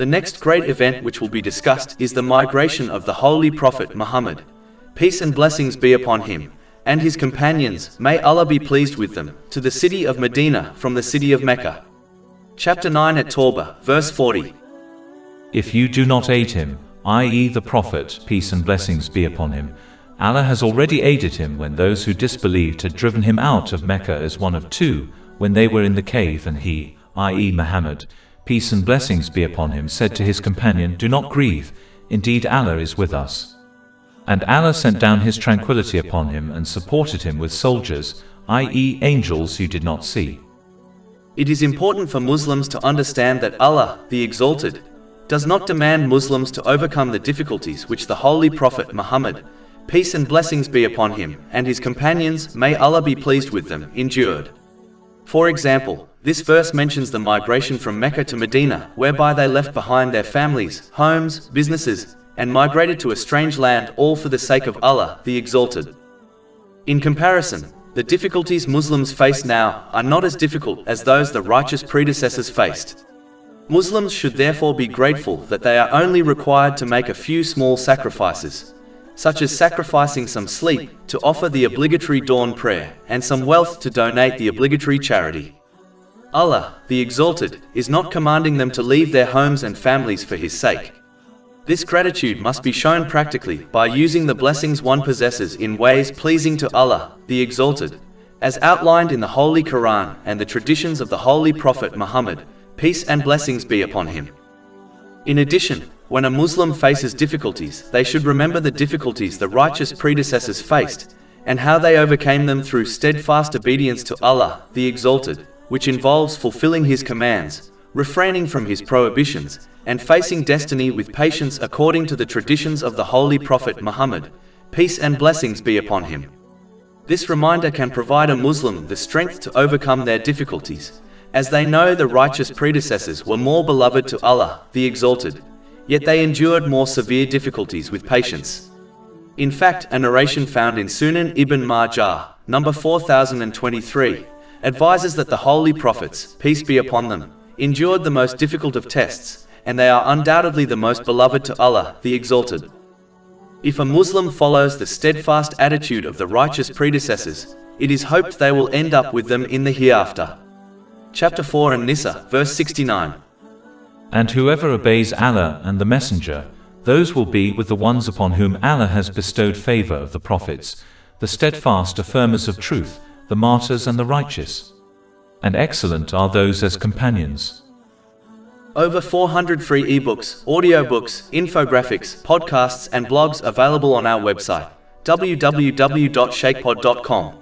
The next great event which will be discussed is the migration of the Holy Prophet Muhammad, peace and blessings be upon him, and his companions, may Allah be pleased with them, to the city of Medina from the city of Mecca. Chapter 9 at Tawbah, verse 40. If you do not aid him, i.e. the Prophet, peace and blessings be upon him, Allah has already aided him when those who disbelieved had driven him out of Mecca as one of two, when they were in the cave, and he, i.e. Muhammad, peace and blessings be upon him, said to his companion, do not grieve, indeed Allah is with us. And Allah sent down his tranquility upon him and supported him with soldiers, i.e. angels you did not see. It is important for Muslims to understand that Allah, the Exalted, does not demand Muslims to overcome the difficulties which the Holy Prophet Muhammad, peace and blessings be upon him, and his companions, may Allah be pleased with them, endured. For example, this verse mentions the migration from Mecca to Medina, whereby they left behind their families, homes, businesses, and migrated to a strange land, all for the sake of Allah, the Exalted. In comparison, the difficulties Muslims face now are not as difficult as those the righteous predecessors faced. Muslims should therefore be grateful that they are only required to make a few small sacrifices, such as sacrificing some sleep to offer the obligatory dawn prayer, and some wealth to donate the obligatory charity. Allah, the Exalted, is not commanding them to leave their homes and families for His sake. This gratitude must be shown practically by using the blessings one possesses in ways pleasing to Allah, the Exalted, as outlined in the Holy Quran and the traditions of the Holy Prophet Muhammad, peace and blessings be upon him. In addition, when a Muslim faces difficulties, they should remember the difficulties the righteous predecessors faced, and how they overcame them through steadfast obedience to Allah, the Exalted, which involves fulfilling His commands, refraining from His prohibitions, and facing destiny with patience according to the traditions of the Holy Prophet Muhammad, peace and blessings be upon him. This reminder can provide a Muslim the strength to overcome their difficulties, as they know the righteous predecessors were more beloved to Allah, the Exalted, yet they endured more severe difficulties with patience. In fact, a narration found in Sunan Ibn Majah, number 4023, advises that the Holy Prophets, peace be upon them, endured the most difficult of tests, and they are undoubtedly the most beloved to Allah, the Exalted. If a Muslim follows the steadfast attitude of the righteous predecessors, it is hoped they will end up with them in the hereafter. Chapter 4 An-Nisa, verse 69. And whoever obeys Allah and the Messenger, those will be with the ones upon whom Allah has bestowed favor of the prophets, the steadfast affirmers of truth, the martyrs and the righteous. And excellent are those as companions. Over 400 free ebooks, audiobooks, infographics, podcasts and blogs available on our website, www.shaykhpod.com.